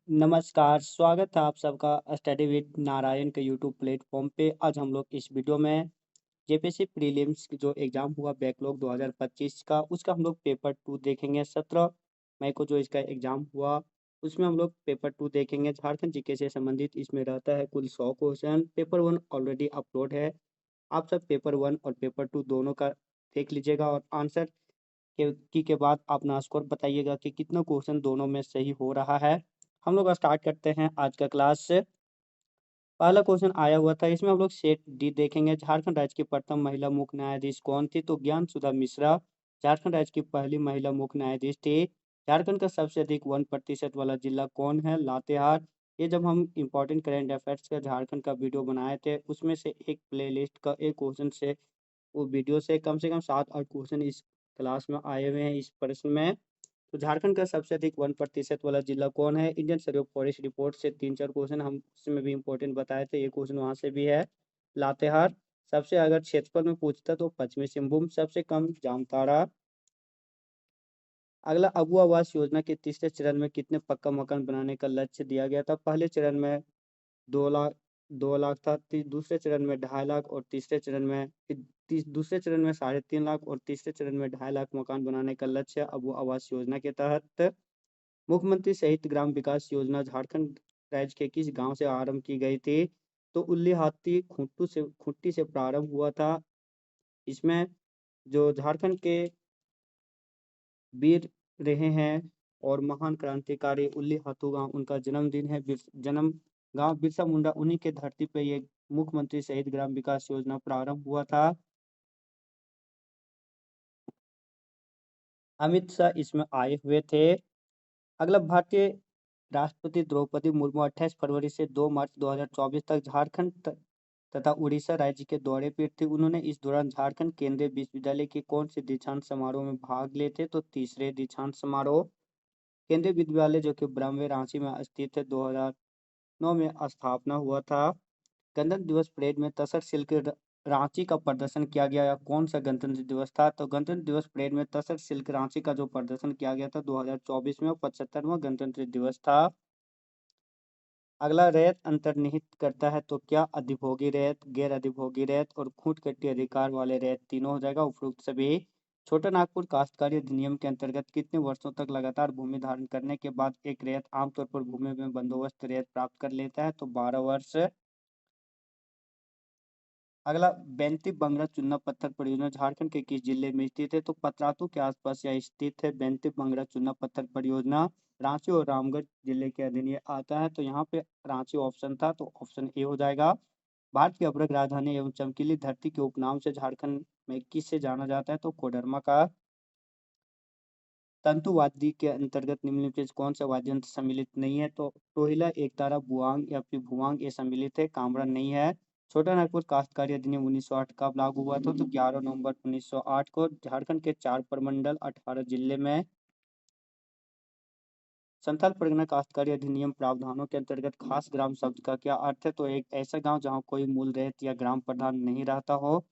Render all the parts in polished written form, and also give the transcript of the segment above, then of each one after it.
नमस्कार, स्वागत है आप सबका स्टडी विद नारायण के यूट्यूब प्लेटफ़ॉर्म पे। आज हम लोग इस वीडियो में जेपीएससी प्रीलिम्स की जो एग्ज़ाम हुआ बैकलॉग 2025 का, उसका हम लोग पेपर 2 देखेंगे। 17 मई को जो इसका एग्ज़ाम हुआ, उसमें हम लोग पेपर 2 देखेंगे। झारखंड जीके से संबंधित इसमें रहता है कुल 100 क्वेश्चन। पेपर 1 ऑलरेडी अपलोड है। आप सब पेपर 1 और पेपर 2 दोनों का देख लीजिएगा और आंसर के बाद अपना स्कोर बताइएगा कि कितना क्वेश्चन दोनों में सही हो रहा है। हम लोग स्टार्ट करते हैं आज का क्लास से। पहला क्वेश्चन आया हुआ था, इसमें हम लोग सेट डी देखेंगे। झारखंड राज्य की प्रथम महिला मुख्य न्यायाधीश कौन थी? तो ज्ञान सुधा मिश्रा झारखंड राज्य की पहली महिला मुख्य न्यायाधीश थी। झारखंड का सबसे अधिक 1% वाला जिला कौन है? लातेहार। ये जब हम इंपॉर्टेंट करेंट अफेयर्स का झारखंड का वीडियो बनाए थे, उसमें से एक प्लेलिस्ट का एक क्वेश्चन से वो वीडियो से कम 7-8 क्वेश्चन इस क्लास में आए हुए हैं इस प्रश्न में। तो झारखंड का सबसे अधिक 1% वाला जिला कौन है? Indian survey of forest report से 3-4 क्वेश्चन हम उसमें भी इंपॉर्टेंट बताए थे, ये क्वेश्चन वहाँ से भी है। लातेहार। सबसे अगर क्षेत्रफल में पूछता तो पश्चिमी सिंहभूम। सबसे कम जामताड़ा। अगला, अबू आवास योजना के तीसरे चरण में कितने पक्का मकान बनाने का लक्ष्य दिया गया था? पहले चरण में 2 लाख 2 लाख था, दूसरे चरण में 2.5 लाख और तीसरे चरण में दूसरे चरण में 3.5 लाख और तीसरे चरण में 2.5 लाख मकान बनाने का लक्ष्य है अबू आवास योजना के तहत। मुख्यमंत्री शहीद ग्राम विकास योजना झारखंड राज्य के किस गांव से आरंभ की गई थी? तो उल्ली हाथी खुट्टी से प्रारंभ हुआ था। इसमें जो झारखंड के वीर रहे हैं और महान क्रांतिकारी उल्ली हाथू गांव, उनका जन्मदिन है। जन्म गांव बिरसा मुंडा, उन्हीं के धरती पे ये मुख्यमंत्री शहीद ग्राम विकास योजना प्रारंभ हुआ था। अमित शाह इसमें आए हुए थे। अगला, भारतीय राष्ट्रपति द्रौपदी मुर्मू 28 फरवरी से 2 मार्च 2024 तक झारखंड तथा उड़ीसा राज्य के दौरे पर थे। उन्होंने इस दौरान झारखंड केंद्रीय विश्वविद्यालय के कौन से दीक्षांत समारोह में भाग लिए थे? तो तीसरे दीक्षांत समारोह। केंद्रीय विद्यालय जो कि ब्रह्मवे रांची में स्थित है, 2009 में स्थापना हुआ था। गणतंत्र दिवस परेड में तसर सिल्क रांची का प्रदर्शन किया गया, या कौन सा गणतंत्र दिवस था? तो गणतंत्र दिवस परेड में तसर सिल्क रांची का जो प्रदर्शन किया गया था 2024 में, 75वां गणतंत्र दिवस था। अगला, रैयत अंतर्निहित करता है तो क्या? अधिभोगी रैयत, गैर अधिभोगी रैयत और खूंट कट्टी अधिकार वाले रैयत, तीनों हो जाएगा उपरोक्त सभी। छोटा नागपुर काश्तकारी अधिनियम के अंतर्गत कितने वर्षों तक लगातार भूमि धारण करने के बाद एक रैयत आमतौर पर भूमि में बंदोबस्त रैयत प्राप्त कर लेता है? तो 12 वर्ष। अगला, बेंती बंगरा चूना पत्थर परियोजना झारखंड के किस जिले में स्थित है? तो पतरातू के आसपास यह स्थित है। बेंती बंगरा चूना पत्थर परियोजना रांची और रामगढ़ जिले के अधीन ये आता है। तो यहाँ पे रांची ऑप्शन था, तो ऑप्शन ए हो जाएगा। भारत की अभ्रक राजधानी एवं चमकीली धरती के उपनाम से झारखंड में किससे जाना जाता है? तो कोडरमा का। तंतुवादी के अंतर्गत निम्नलिखित में से कौन सा वाद्य यंत्र सम्मिलित नहीं है? तो टोहिला, एकतारा, बुआंग या फिर भुआंग ये सम्मिलित है, कामरा नहीं है। छोटा नागपुर काश्तकारी अधिनियम 1908 कब लागू हुआ था? तो 11 नवंबर 1908 को। झारखंड के 4 प्रमंडल 18 जिले में। संथाल परगना काश्तकारी अधिनियम प्रावधानों के अंतर्गत खास ग्राम शब्द का क्या अर्थ है? तो एक ऐसा गांव जहां कोई मूल रैयत या ग्राम प्रधान नहीं रहता हो।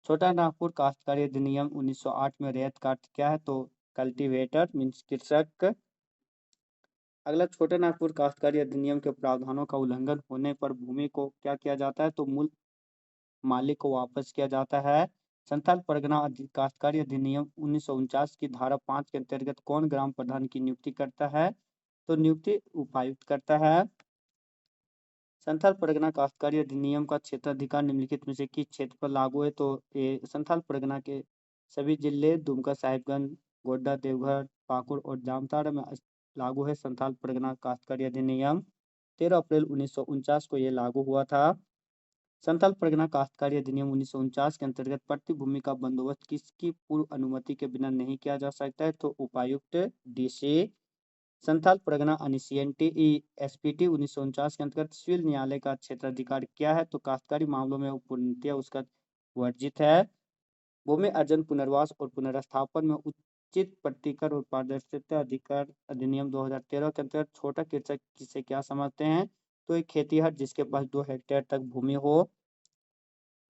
छोटा नागपुर काश्तकारी अधिनियम 1908 में रैयत का अर्थ क्या है? तो कल्टीवेटर मीन्स कृषक। अगला, छोटा नागपुर काश्तकारी अधिनियम के प्रावधानों का उल्लंघन होने पर भूमि को क्या किया जाता है? तो मूल मालिक को वापस किया जाता है। संथाल परगना काश्तकारी अधिनियम 1949 की धारा 5 के अंतर्गत कौन ग्राम प्रधान की नियुक्ति करता है? तो नियुक्ति उपायुक्त करता है। संथाल परगना काश्तकारी अधिनियम का क्षेत्राधिकार निम्नलिखित में से किस क्षेत्र पर लागू है? तो ये संथाल परगना के सभी जिले दुमका, साहिबगंज, गोड्डा, देवघर, पाकुड़ और जामताड़ा में लागू है संथाल परगना काश्तकारी अधिनियम। 13 अप्रैल 1949 को ये लागू हुआ था। संथाल परगना काश्तकारी अधिनियम 1949 के अंतर्गत प्रति भूमि का बंदोबस्त किसकी पूर्व अनुमति के बिना नहीं किया जा सकता है? तो उपायुक्त, डीसी। संथाल परगना अनिशियंटी एसपीटी 1949 के अंतर्गत सिविल न्यायालय का क्षेत्राधिकार क्या है? तो काश्तकारी मामलों में पूर्णतः उसका वर्जित है। भूमि अर्जन, पुनर्वास और पुनर्स्थापन में उचित प्रतिकर और पारदर्शिता अधिकार अधिनियम 2013 के अंतर्गत छोटा कृषक किसे क्या समझते हैं? तो एक खेतीहर जिसके पास 2 हेक्टेयर तक भूमि हो।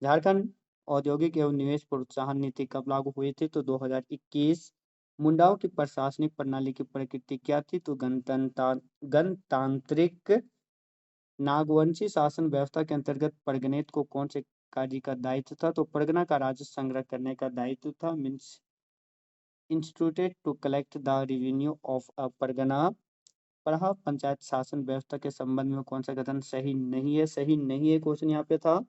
झारखंड औद्योगिक एवं निवेश प्रोत्साहन नीति कब लागू हुई थी? तो 2021। मुंडाओं की प्रशासनिक प्रणाली की प्रकृति क्या थी? तो गणतांत्रिक। नागवंशी शासन व्यवस्था के अंतर्गत परगनेत को कौन से कार्य का दायित्व था? तो परगना का राजस्व संग्रह करने का दायित्व था। Means instituted to collect the revenue of a pargana. पढ़ा पंचायत शासन व्यवस्था के संबंध में कौन सा कथन सही नहीं है? सही नहीं है क्वेश्चन यहाँ पे था।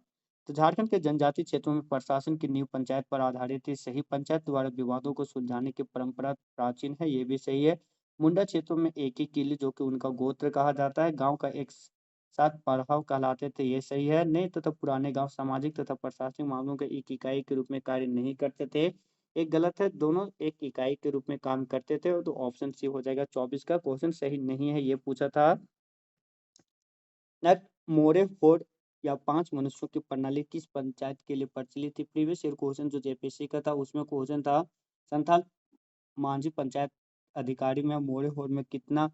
तो झारखंड के जनजातीय क्षेत्रों में प्रशासन की नींव पंचायत पर आधारित थी। सही। पंचायत द्वारा विवादों को सुलझाने की परंपरा प्राचीन है। ये भी सही है। मुंडा क्षेत्रों में एक ही किले जो कि उनका गोत्र कहा जाता है, गांव का एक साथ पड़ाव कहलाते थे। ये सही है। नहीं तथा पूराने गांव सामाजिक तथा प्रशासनिक मामलों के एक इकाई के रूप में कार्य नहीं करते थे। एक गलत है, दोनों एक इकाई के रूप में काम करते थे। तो ऑप्शन सी हो जाएगा 24 का क्वेश्चन सही नहीं है। ये पूछा था। नेक्स्ट, मोरे फोर्ड या 5 मनुष्यों की प्रणाली किस पंचायत के लिए प्रचलित थी? प्रीवियस ईयर क्वेश्चन जो जेपीएससी का था उसमें क्वेश्चन था संथाल मांझी पंचायत अधिकारी में मोरे होड़ में कितना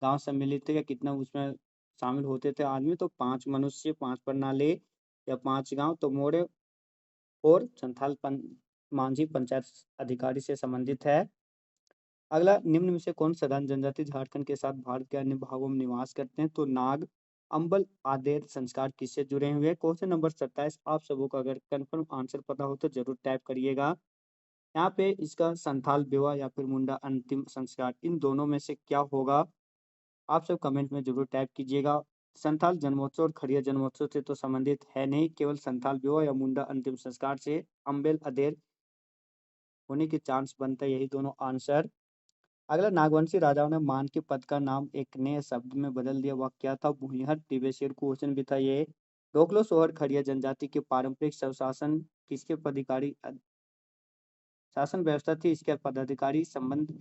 गांव सम्मिलित थे या कितना उसमें शामिल होते थे आदमी? तो 5 मनुष्य, 5 प्रणाली या 5 गांव। तो मोरे और मांझी पंचायत अधिकारी से संबंधित है। अगला, निम्न में से कौन साधारण जनजाति झारखंड के साथ भारत के अन्य भागों में निवास करते हैं? तो नाग, अंबल आदेर संस्कार किससे जुड़े हुए हैं? Question number 27। आप सबों को अगर कंफर्म आंसर पता हो तो जरूर टाइप करिएगा। यहाँ पे इसका संथाल विवाह या फिर मुंडा अंतिम संस्कार, इन दोनों में से क्या होगा? आप सब कमेंट में जरूर टाइप कीजिएगा। संथाल जन्मोत्सव और खड़िया जन्मोत्सव से तो संबंधित है नहीं, केवल संथाल विवाह या मुंडा अंतिम संस्कार से अम्बेल अदेर होने के चांस बनता है। यही दोनों आंसर। अगला, नागवंशी राजाओं ने मान के पद का नाम एक नए शब्द में बदल दिया, वह क्या था? भूमिहर। प्रीवियस ईयर क्वेश्चन भी था ये। डोकलो सोहर खड़िया जनजाति के पारंपरिक स्वशासन किसके पदाधिकारी शासन व्यवस्था थी? इसके पदाधिकारी संबंध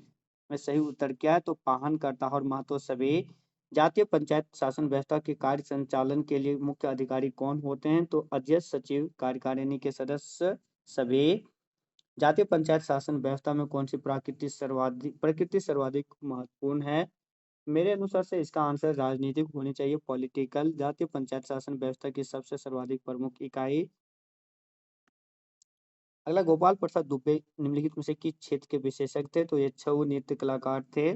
में सही उत्तर क्या है? तो पाहन, करता और महतो सभी। जातीय पंचायत शासन व्यवस्था के कार्य संचालन के लिए मुख्य अधिकारी कौन होते हैं? तो अध्यक्ष, सचिव, कार्यकारिणी के सदस्य सभी। जातीय पंचायत शासन व्यवस्था में कौन सी प्रकृति सर्वाधिक महत्वपूर्ण है? मेरे अनुसार से इसका आंसर राजनीतिक होनी चाहिए, पॉलिटिकल। जातीय पंचायत शासन व्यवस्था की सबसे सर्वाधिक प्रमुख इकाई। अगला, गोपाल प्रसाद दुबे निम्नलिखित में से किस क्षेत्र के विशेषज्ञ थे? तो ये छऊ नृत्य कलाकार थे।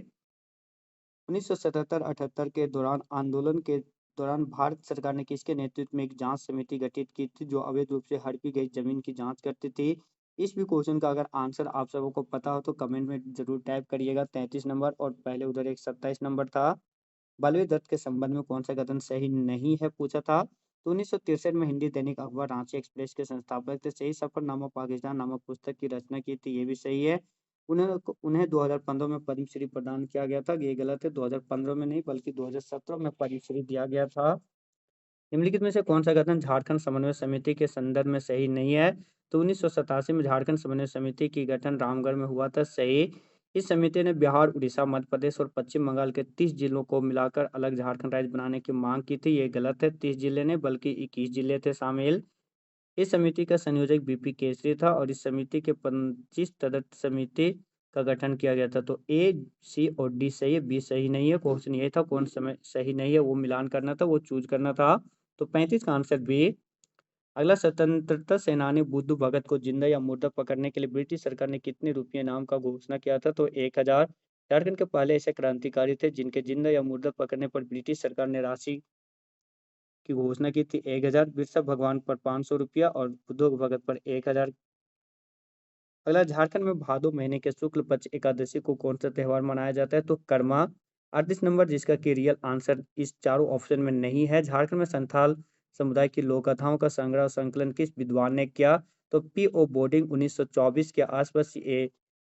1977-78 के दौरान आंदोलन के दौरान भारत सरकार ने किसके नेतृत्व में एक जांच समिति गठित की थी जो अवैध रूप से हड़पी गई जमीन की जांच करती थी? इस भी क्वेश्चन का अगर आंसर आप सबों को पता हो तो कमेंट में जरूर टाइप करिएगा। 33 नंबर, और पहले उधर एक 27 नंबर था। बलवीर दत्त के संबंध में कौन सा कथन सही नहीं है पूछा था? तो 1963 में हिंदी दैनिक अखबार रांची एक्सप्रेस के संस्थापक थे। सही। सफरनामा पाकिस्तान नामक पुस्तक की रचना की थी। ये भी सही है। उन्हें 2015 में पद्मश्री प्रदान किया गया था। ये गलत है, 2015 में नहीं बल्कि 2017 में पद्मश्री दिया गया था। निम्नलिखित में से कौन सा कथन झारखंड समन्वय समिति के संदर्भ में सही नहीं है? तो 1987 में झारखंड समन्वय समिति की गठन रामगढ़ में हुआ था। सही। इस समिति ने बिहार, उड़ीसा, मध्य प्रदेश और पश्चिम बंगाल के 30 जिलों को मिलाकर अलग झारखंड राज्य बनाने की मांग की थी। ये गलत है, 30 जिले ने बल्कि 21 जिले थे शामिल। इस समिति का संयोजक बीपी केसरी था और इस समिति के 25 सदस्य समिति का गठन किया गया था। तो ए, सी और डी सही है, बी सही नहीं है। क्वेश्चन ये था कौन समय सही नहीं है, वो मिलान करना था, वो चूज करना था। तो 35 का आंसर बी। अगला, स्वतंत्रता सेनानी बुद्धू भगत को जिंदा या मुर्दा पकड़ने के लिए ब्रिटिश सरकार ने कितने रुपये इनाम का घोषणा किया था? तो 1000। झारखंड के पहले ऐसे क्रांतिकारी थे जिनके जिंदा या मुर्दा पकड़ने पर ब्रिटिश सरकार ने राशि की घोषणा की थी 1000। बिरसा भगवान पर 500 रुपया और बुद्धू भगत पर 1000। अगला, झारखंड में भादो महीने के शुक्ल पक्ष एकादशी को कौन सा त्योहार मनाया जाता है? तो कर्मा। 38 नंबर, जिसका कि रियल आंसर इस चारों ऑप्शन में नहीं है। झारखंड में संथाल समुदाय की लोक कथाओं का संग्रह और संकलन किस विद्वान ने किया? तो पी ओ बोर्डिंग 1924 के आसपास ये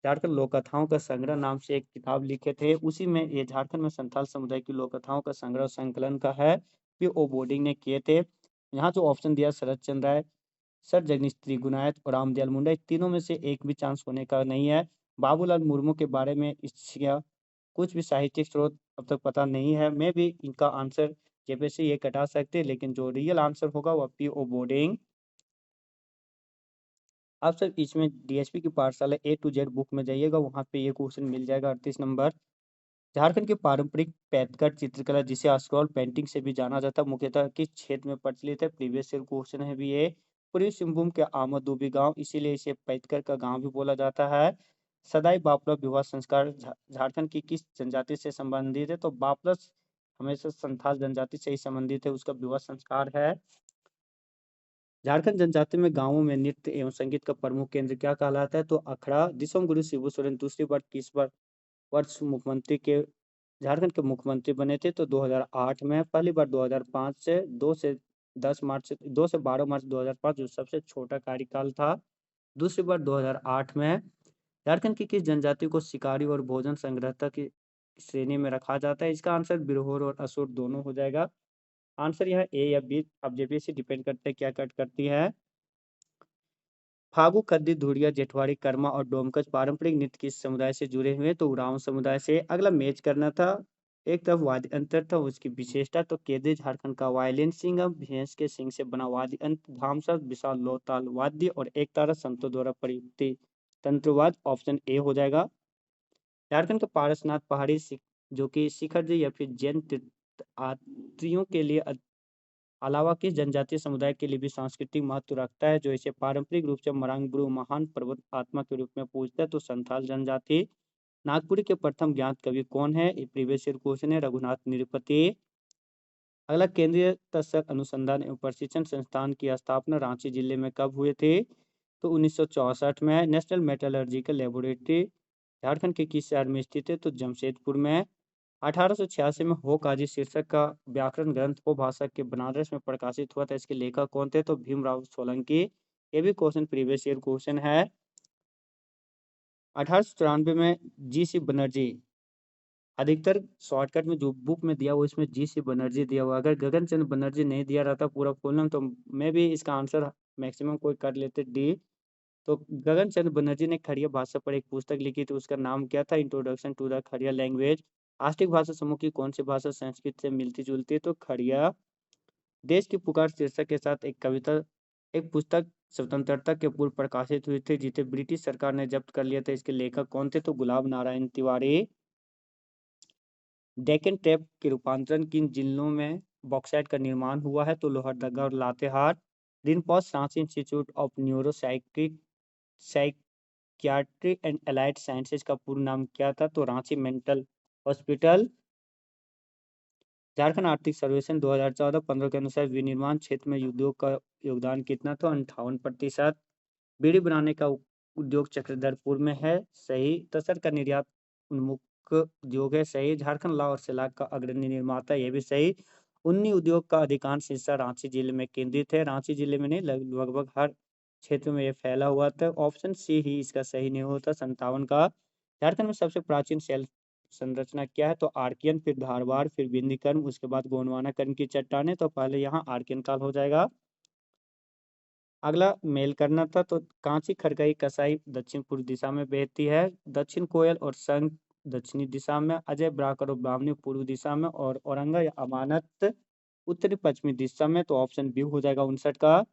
झारखंड लोक कथाओं का संग्रह नाम से एक किताब लिखे थे। उसी में ये झारखंड में संथाल समुदाय की लोक कथाओं का संग्रह और संकलन का है, पी ओ बोर्डिंग ने किए थे। यहाँ जो ऑप्शन दिया शरद चंद्र राय, सर जगदीश त्रिगुणायत और रामदयाल मुंडा, तीनों में से एक भी चांस होने का नहीं है। बाबूलाल मुर्मू के बारे में इसका कुछ भी साहित्यिक स्रोत अब तक पता नहीं है। मैं भी इनका आंसर जेपे से ये कटा सकते, लेकिन जो रियल आंसर होगा वह पी ओ बोर्डिंग। आप सब इसमें डीएसपी की पाठशाला A to Z बुक में जाइएगा, वहाँ पे ये क्वेश्चन मिल जाएगा। 38 नंबर, झारखंड की पारंपरिक पैटर्न चित्रकला जिसे स्क्रॉल पेंटिंग से भी जाना जाता है मुख्यतः किस क्षेत्र में प्रचलित है? प्रीवियस ईयर क्वेश्चन है भी ये। पूर्वी सिंहभूम के आमदूबी गांव, इसीलिए इसे पैटकर का गांव भी बोला जाता है। सदाई बापला विवाह संस्कार झारखंड की किस जनजाति से संबंधित है? तो बापला हमेशा संथाल जनजाति से ही संबंधित है, उसका विवाह संस्कार है। झारखंड जनजाति में गांवों में नृत्य एवं संगीत का प्रमुख केंद्र क्या कहलाता है? तो अखड़ा। दिसोम गुरु शिबू सोरेन दूसरी बार किस बार वर्ष मुख्यमंत्री के झारखंड के मुख्यमंत्री बने थे? तो 2008 में। पहली बार 2005 से 2 से 12 मार्च 2005, जो सबसे छोटा कार्यकाल था। दूसरी बार 2008 में। झारखंड की किस जनजाति को शिकारी और भोजन संग्रहता की श्रेणी में रखा जाता है? इसका आंसर बिरहोर और असुर दोनों हो जाएगा। आंसर यह ए या बी, अब जेपीएससी डिपेंड करते हैं क्या कट करती है। फागू, कद्दी, धुरिया, जेठवाड़ी, कर्मा और डोमकच पारंपरिक नृत्य किस समुदाय से जुड़े हुए? तो उरांव समुदाय से। अगला मैच करना था, एक तरफ वाद्य अंतर था, उसकी विशेषता। तो केदे झारखंड का वायलिन, सिंगम भैंस के सिंग से बना वाद्य अंत, धामसा विशाल लोताल वाद्य और एक तारा संतों द्वारा प्रयुक्त तंत्रवाद। ऑप्शन ए हो जाएगा। झारखंड के पारसनाथ पहाड़ी जो कि शिखर जी या फिर जैन तीर्थयात्रियों के लिए अलावा किस जनजातीय समुदाय के लिए भी सांस्कृतिक महत्व रखता है, जो इसे पारंपरिक रूप से मरांगब्रू महान पर्वत आत्मा के रूप में पूजता है? तो संथाल जनजाति। नागपुरी के प्रथम ज्ञात कवि कौन है? ये प्रीवियस ईयर क्वेश्चन है, रघुनाथ निरुपति। अगला, केंद्रीय तत्सर अनुसंधान एवं प्रशिक्षण संस्थान की स्थापना रांची जिले में कब हुए थे? तो 1964 में। नेशनल मेटलर्जिकल लेबोरेटरी झारखंड के किस शहर में स्थित है? तो जमशेदपुर में। 1886 में हो काजी शीर्षक का व्याकरण ग्रंथ हो भाषा के बनारस में प्रकाशित हुआ था, इसके लेखक कौन थे? तो भीमराव सोलंकी। ये भी क्वेश्चन प्रीवियस ईयर क्वेश्चन है। 1894 में जी.सी. बनर्जी, अधिकतर शॉर्टकट में जो बुक में दिया हुआ इसमें जी.सी. बनर्जी दिया हुआ, अगर गगन चंद्र बनर्जी नहीं दिया रहता पूरा फुल नाम, तो मैं भी इसका आंसर मैक्सिमम कोई कर लेते डी। तो गगन चंद्र बनर्जी ने खड़िया भाषा पर एक पुस्तक लिखी थी, उसका नाम क्या था? Introduction to the Kharia language. आष्टिक भाषा समूह की कौन सी भाषा संस्कृत से मिलती जुलती है? तो खड़िया। देश की पुकार शीर्षक के साथ एक पुस्तक स्वतंत्रता के पूर्व प्रकाशित हुई थी, जिसे ब्रिटिश सरकार ने जब्त कर लिया था, इसके लेखक कौन थे? तो गुलाब नारायण तिवारी। डेक्कन ट्रैप के रूपांतरण किन जिलों में बॉक्साइट का निर्माण हुआ है? तो लोहरदगा और Latehar. RINPAS Ranchi institute of neuro psychiatry and allied sciences का पूर्ण नाम क्या था? तो रांची मेंटल हॉस्पिटल। झारखंड आर्थिक सर्वेक्षण 2014-15 के अनुसार विनिर्माण क्षेत्र में उद्योग का योगदान कितना था? 58%। बीड़ी बनाने का उद्योग चक्रधरपुर में है, सही। तसर का निर्यात उन्मुख उद्योग है, सही। झारखंड लाव और सलाख का अग्रणी निर्माता, ये भी सही। उन्नी उद्योग का अधिकांश हिस्सा रांची जिले में केंद्रित है, रांची जिले में नहीं, लगभग हर क्षेत्र में ये फैला हुआ था। ऑप्शन सी ही इसका सही नहीं होता, 57 का। झारखंड में सबसे प्राचीन शैल संरचना क्या है? तो आर्कियन, फिर धारवाड़, फिर विंध्यकर्म, उसके बाद गोंडवाना कर्म की चट्टानें। तो पहले यहाँ आर्कियन काल हो जाएगा। अगला मेल करना था, तो कांची खरकई कसाई दक्षिण पूर्व दिशा में बहती है, दक्षिण कोयल और संघ दक्षिणी दिशा में, अजय ब्राकर और ब्राह्मणी पूर्व दिशा में, और औरंगा या अमानत उत्तरी पश्चिमी दिशा में। तो ऑप्शन बी हो जाएगा 59 का।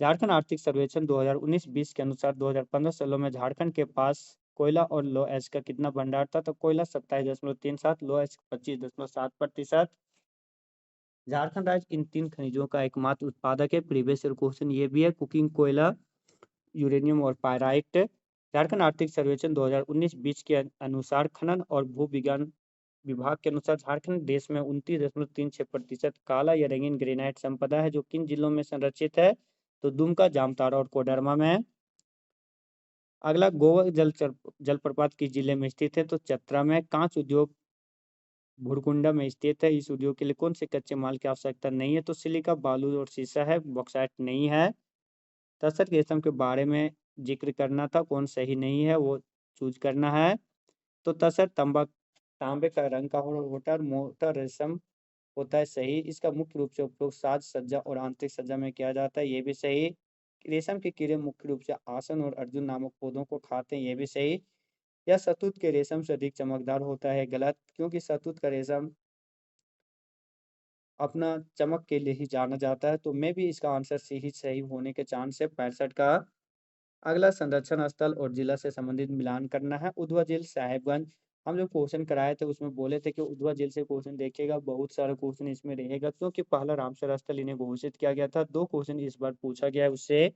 झारखंड आर्थिक सर्वेक्षण 2019-20 के अनुसार 2015-16 में झारखंड के पास कोयला और लो एच का कितना भंडार था? तो कोयला 27.37, लो एच 25.7%। झारखंड राज्य इन तीन खनिजों का एकमात्र उत्पादक है, प्रीवियस ईयर क्वेश्चन ये भी है। कुकिंग कोयला, यूरेनियम और पायराइट। झारखंड आर्थिक सर्वेक्षण 2019-20 के अनुसार खनन और भू विज्ञान विभाग के अनुसार झारखंड देश में 29.36% काला या रंगीन ग्रेनाइट संपदा है, जो किन जिलों में संरक्षित है? तो दुमका, जामताड़ा और कोडरमा में। अगला, गोवा जलप्रपात किस जिले में स्थित है? तो चतरा में। कांच उद्योग भुरकुंडा में स्थित है, इस उद्योग के लिए कौन से कच्चे माल की आवश्यकता नहीं है? तो सिलिका, बालू और शीशा है, बॉक्साइट नहीं है। तसर रेशम के बारे में जिक्र करना था, कौन सही नहीं है वो चूज करना है। तो तसर तांबे का रंग का होता है और मोटा रेशम होता है, सही। इसका मुख्य रूप से उपयोग साज सज्जा और आंतरिक सज्जा में किया जाता है, ये भी सही। रेशम के कीड़े मुख्य रूप से आसन और अर्जुन नामक पौधों को खाते हैं, ये भी सही। यह शहतूत के रेशम से अधिक चमकदार होता है, गलत, क्योंकि शहतूत का रेशम अपना चमक के लिए ही जाना जाता है। तो मैं भी इसका आंसर सी ही सही होने के चांस है, 65 का। अगला, संरक्षण स्थल और जिला से संबंधित मिलान करना है। उधवा झील, साहेबगंज। हम जो क्वेश्चन कराए थे उसमें बोले थे कि उधवा झील से क्वेश्चन देखिएगा, बहुत सारा क्वेश्चन इसमें रहेगा, क्योंकि पहला रामसर स्थल इन्हें घोषित किया गया था। 2 क्वेश्चन इस बार पूछा गया है उससे।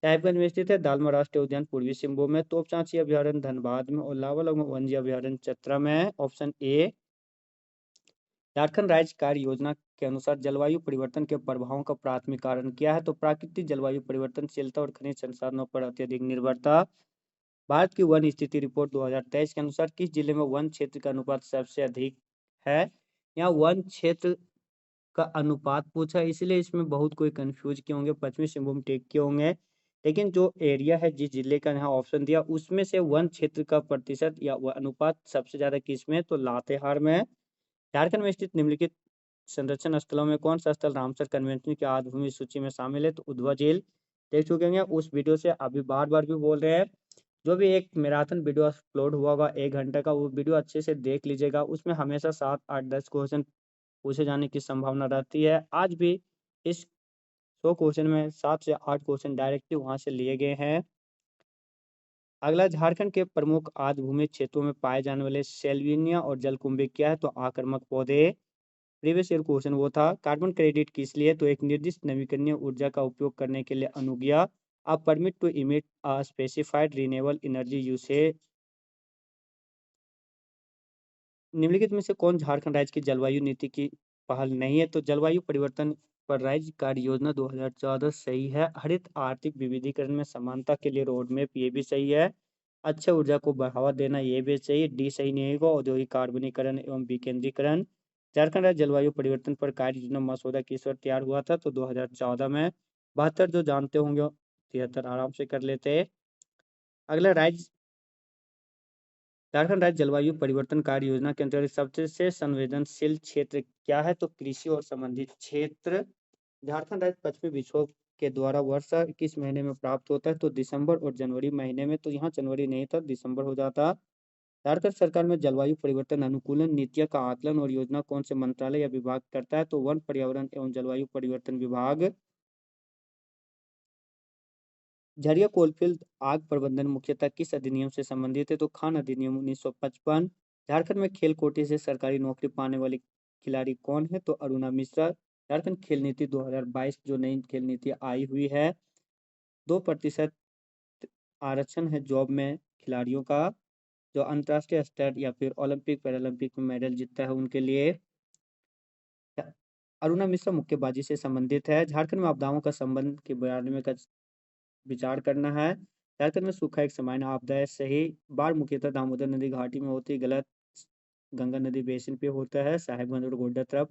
साहिबगंज में स्थित है। दालमा राष्ट्रीय उद्यान पूर्वी सिंहभूम में। तोपचांची अभयारण्य धनबाद में और लावा वन्य अभयारण्य चतरा में है। Option A. झारखंड राज्य कार्य योजना के अनुसार जलवायु परिवर्तन के प्रभावों का प्राथमिक कारण क्या है? तो प्राकृतिक जलवायु परिवर्तनशीलता और खनिज संसाधनों पर अत्यधिक निर्भरता। भारत की वन स्थिति रिपोर्ट 2023 के अनुसार किस जिले में वन क्षेत्र का अनुपात सबसे अधिक है? यहाँ वन क्षेत्र का अनुपात पूछा है, इसलिए इसमें बहुत कोई कंफ्यूज किए होंगे, पश्चिमी सिंहभूम टेक के होंगे। लेकिन जो एरिया है, जिस जिले का यहाँ ऑप्शन दिया, उसमें से वन क्षेत्र का प्रतिशत या वह अनुपात सबसे ज्यादा किस में? तो लातेहार में है। झारखंड में स्थित निम्नलिखित संरक्षण स्थलों में कौन सा स्थल रामसर कन्वेंशन की आधभूमि सूची में शामिल है? तो उधवा झील। देख चुके हैं उस वीडियो से, अभी बार बार भी बोल रहे हैं। जो भी एक मैराथन वीडियो अपलोड हुआ होगा 1 घंटे का, वो वीडियो अच्छे से देख लीजिएगा। उसमें हमेशा 7, 8, 10 क्वेश्चन पूछे जाने की संभावना रहती है। आज भी इस 100 क्वेश्चन में 7 से 8 क्वेश्चन डायरेक्टली वहां से लिए गए हैं। अगला, झारखंड के प्रमुख आर्द्रभूमि क्षेत्रों में पाए जाने वाले सेल्विनिया और जलकुंभी क्या है? तो आक्रामक पौधे। प्रीवियस ईयर क्वेश्चन वो था। कार्बन क्रेडिट किस लिए? तो एक निर्दिष्ट नवीकरणीय ऊर्जा का उपयोग करने के लिए अनुज्ञा। A permit to emit a specified renewable energy usage. निम्नलिखित में से कौन झारखंड राज्य की जलवायु नीति की पहल नहीं है? तो जलवायु परिवर्तन पर राज्य कार्य योजना 2014 सही है। हरित आर्थिक विविधीकरण में समानता के लिए रोड मैप, ये भी सही है। अच्छे ऊर्जा को बढ़ावा देना, ये भी सही। डी सही नहीं होगा। औद्योगिक कार्बनीकरण एवं विकेंद्रीकरण। झारखंड राज्य जलवायु परिवर्तन पर कार्य योजना मसौदा किस वर्ष तैयार हुआ था? तो 2014 में। 72 जो जानते होंगे, 73 आराम से कर लेते हैं। अगला, राज्य झारखंड राज्य जलवायु परिवर्तन कार्य योजना के अंतर्गत सबसे संवेदनशील क्षेत्र क्या है? तो कृषि और संबंधित क्षेत्र। झारखंड राज्य पश्चिमी विक्षोभ के द्वारा वर्षा किस महीने में प्राप्त होता है? तो दिसंबर और जनवरी महीने में। तो यहाँ जनवरी नहीं था, दिसंबर हो जाता। झारखंड सरकार में जलवायु परिवर्तन अनुकूलन नीतियों का आकलन और योजना कौन से मंत्रालय या विभाग करता है? तो वन, पर्यावरण एवं जलवायु परिवर्तन विभाग। झरिया कोलफील्ड आग प्रबंधन मुख्यतः किस अधिनियम से संबंधित है? तो खान अधिनियम 1955। झारखंड में खेल कोटे से सरकारी नौकरी पाने वाली खिलाड़ी कौन है? तो अरुणा मिश्रा। झारखंड खेल नीति 2022 जो नई खेल नीति आई हुई है, 2% आरक्षण है जॉब में खिलाड़ियों का, जो अंतर्राष्ट्रीय स्तर या फिर ओलंपिक पैरालंपिक में मेडल जीतता है उनके लिए। अरुणा मिश्रा मुक्केबाजी से संबंधित है। झारखंड में आपदाओं का संबंध के बारे में विचार करना है। झारखंड में सूखा एक सामान्य आपदा है, सही। बाढ़ मुख्यतः दामोदर नदी घाटी में होती है, गलत। गंगा नदी बेसिन पे होता है, साहेबगंज और गोड्डा तरफ।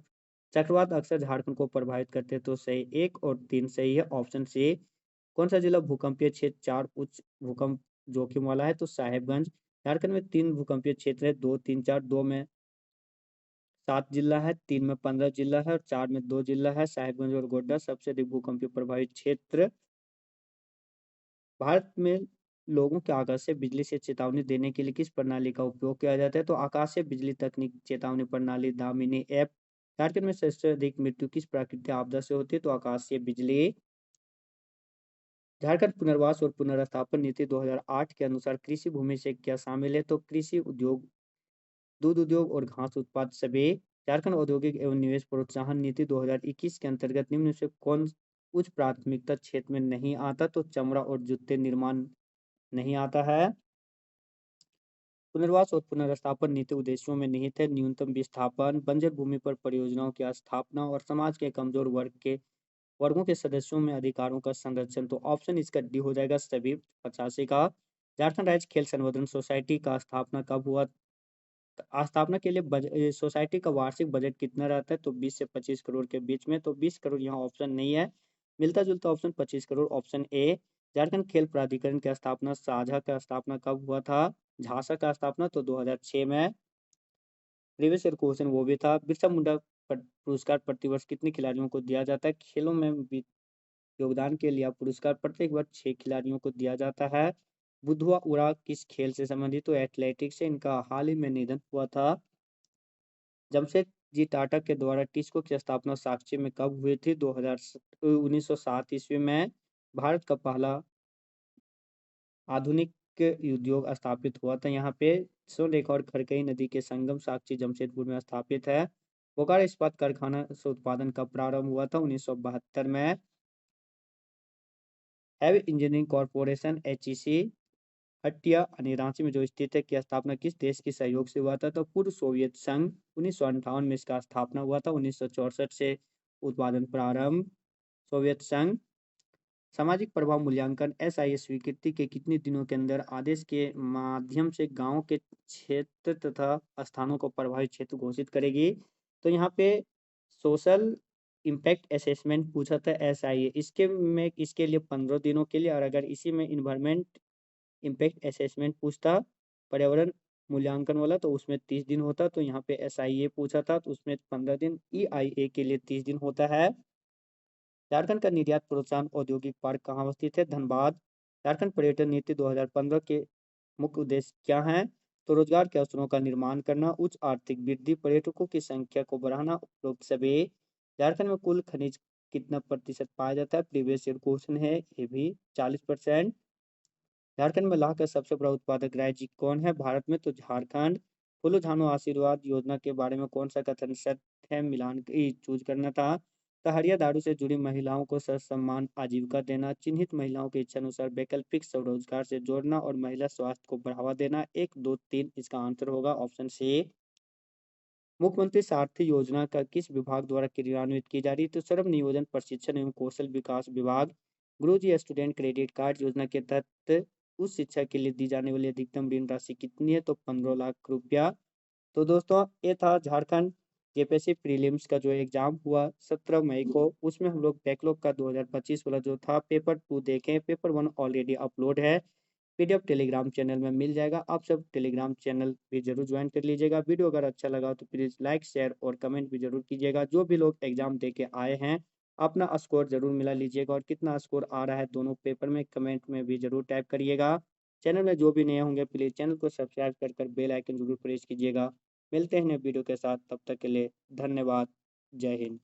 चक्रवात अक्सर झारखंड को प्रभावित करते हैं, तो सही 1 और 3 सही है। Option C. कौन सा जिला भूकंपीय क्षेत्र 4 उच्च भूकंप जोखिम वाला है? तो साहेबगंज। झारखंड में 3 भूकंपीय क्षेत्र है, 2, 3, 4। 2 में 7 जिला है, 3 में 15 जिला है और 4 में 2 जिला है। साहेबगंज और गोड्डा सबसे अधिक भूकंपीय प्रभावित क्षेत्र। भारत में लोगों के आकाशीय बिजली से चेतावनी देने के लिए किस प्रणाली का उपयोग किया जाता है? तो आकाशीय बिजली तकनीक चेतावनी प्रणाली दामिनी ऐप। झारखंड में सबसे अधिक मृत्यु किस प्राकृतिक आपदा से होती है? तो आकाशीय बिजली। झारखंड पुनर्वास और पुनर्स्थापन नीति 2008 के अनुसार कृषि भूमि से क्या शामिल है? तो कृषि उद्योग, दूध उद्योग और घास उत्पाद सभी। झारखंड औद्योगिक एवं निवेश प्रोत्साहन नीति 2021 के अंतर्गत निम्न में से कौन उच्च प्राथमिकता क्षेत्र में नहीं आता? तो चमड़ा और जूते निर्माण नहीं आता है। पुनर्वास और पुनर्स्थापन नीति उद्देश्यों में निहित है न्यूनतम विस्थापन, बंजर भूमि पर परियोजनाओं की स्थापना और समाज के कमजोर वर्गों के सदस्यों में अधिकारों का संरक्षण। तो ऑप्शन इसका डी हो जाएगा, सभी 85 का। झारखंड राज्य खेल संवर्धन सोसाइटी का स्थापना कब हुआ? स्थापना के लिए सोसाइटी का वार्षिक बजट कितना रहता है? तो 20 से 25 करोड़ के बीच में। तो 20 करोड़ यहाँ ऑप्शन नहीं है, मिलता जुलता option 25 crore, option A. Jharkhand खेल प्राधिकरण की स्थापना, साझा का स्थापना कब हुआ था? झांसा का स्थापना तो 2006 में। प्रीवियस ईयर क्वेश्चन वो भी था। बिरसा मुंडा पुरस्कार प्रतिवर्ष कितने खिलाड़ियों को दिया जाता है? खेलों में योगदान के लिए पुरस्कार प्रत्येक वर्ष 6 खिलाड़ियों को दिया जाता है। बुधवा उड़ा किस खेल से संबंधित? तो एथलेटिक्स से। इनका हाल ही में निधन हुआ था। जमशेदजी टाटा के द्वारा टिस्को की स्थापना साक्ची में कब हुई थी? 1907 ईस्वी में। भारत का पहला आधुनिक उद्योग स्थापित हुआ था यहाँ पे। सोनरेखा और खरकई नदी के संगम साक्ची जमशेदपुर में स्थापित है। बोकारो इस्पात कारखाना से उत्पादन का प्रारंभ हुआ था 1972 में। हैवी इंजीनियरिंग कॉरपोरेशन HEC हट्टिया यानी रांची में जो स्थित है की स्थापना किस देश के सहयोग से हुआ था? तो पूर्व सोवियत संघ। 1958 में इसका स्थापना हुआ था। 1964 से उत्पादन प्रारंभ। सोवियत संघ। सामाजिक प्रभाव मूल्यांकन SIA स्वीकृति के कितने दिनों के अंदर आदेश के माध्यम से गांव के क्षेत्र तथा स्थानों को प्रभावित क्षेत्र घोषित करेगी? तो यहाँ पे सोशल इम्पैक्ट असेसमेंट पूछा था SIA, इसके लिए 15 दिनों के लिए, और अगर इसी में इन्वायरमेंट इम्पैक्ट असेसमेंट पूछता पर्यावरण मूल्यांकन वाला तो उसमें 30 दिन होता। तो यहाँ पे SIA पूछा था तो उसमें 15 दिन, EIA के लिए 30 दिन होता है। झारखंड का निर्यात प्रोत्साहन औद्योगिक पार्क कहाँ अवस्थित है? धनबाद। झारखंड पर्यटन नीति 2015 के मुख्य उद्देश्य क्या हैं? तो रोजगार के अवसरों का निर्माण करना, उच्च आर्थिक वृद्धि, पर्यटकों की संख्या को बढ़ाना, उपरोक्त सभी। झारखंड में कुल खनिज कितना प्रतिशत पाया जाता है? प्रीवियस ईयर क्वेश्चन है ये भी, 40%। झारखंड में लाह का सबसे बड़ा उत्पादक राज्य कौन है भारत में? तो झारखंड। फूलो झानो आशीर्वाद योजना के बारे में कौन सा कथन सत्य है? मिलान चूज करना था। तहरिया दारू से जुड़ी महिलाओं को ससम्मान आजीविका देना, चिन्हित महिलाओं की इच्छा अनुसार वैकल्पिक स्वरोजगार से जोड़ना और महिला स्वास्थ्य को बढ़ावा देना। 1, 2, 3 इसका आंसर होगा ऑप्शन सी। मुख्यमंत्री सारथी योजना का किस विभाग द्वारा क्रियान्वित की जा रही है? तो श्रम नियोजन प्रशिक्षण एवं कौशल विकास विभाग। गुरुजी स्टूडेंट क्रेडिट कार्ड योजना के तहत उस शिक्षा के लिए दी जाने वाली अधिकतम ऋण राशि कितनी है? तो 15 लाख रुपया। तो दोस्तों ये था झारखंड JPSC प्रीलिम्स का जो एग्जाम हुआ 17 मई को, उसमें हम लोग बैकलॉग का 2025 वाला जो था पेपर 2 देखें। पेपर 1 ऑलरेडी अपलोड है, PDF टेलीग्राम चैनल में मिल जाएगा। आप सब टेलीग्राम चैनल भी जरूर ज्वाइन कर लीजिएगा। वीडियो अगर अच्छा लगा तो प्लीज़ लाइक शेयर और कमेंट भी जरूर कीजिएगा। जो भी लोग एग्जाम दे के आए हैं अपना स्कोर जरूर मिला लीजिएगा, और कितना स्कोर आ रहा है दोनों पेपर में कमेंट में भी जरूर टाइप करिएगा। चैनल में जो भी नए होंगे प्लीज़ चैनल को सब्सक्राइब कर बेल आइकन जरूर प्रेस कीजिएगा। मिलते हैं नए वीडियो के साथ, तब तक के लिए धन्यवाद। जय हिंद।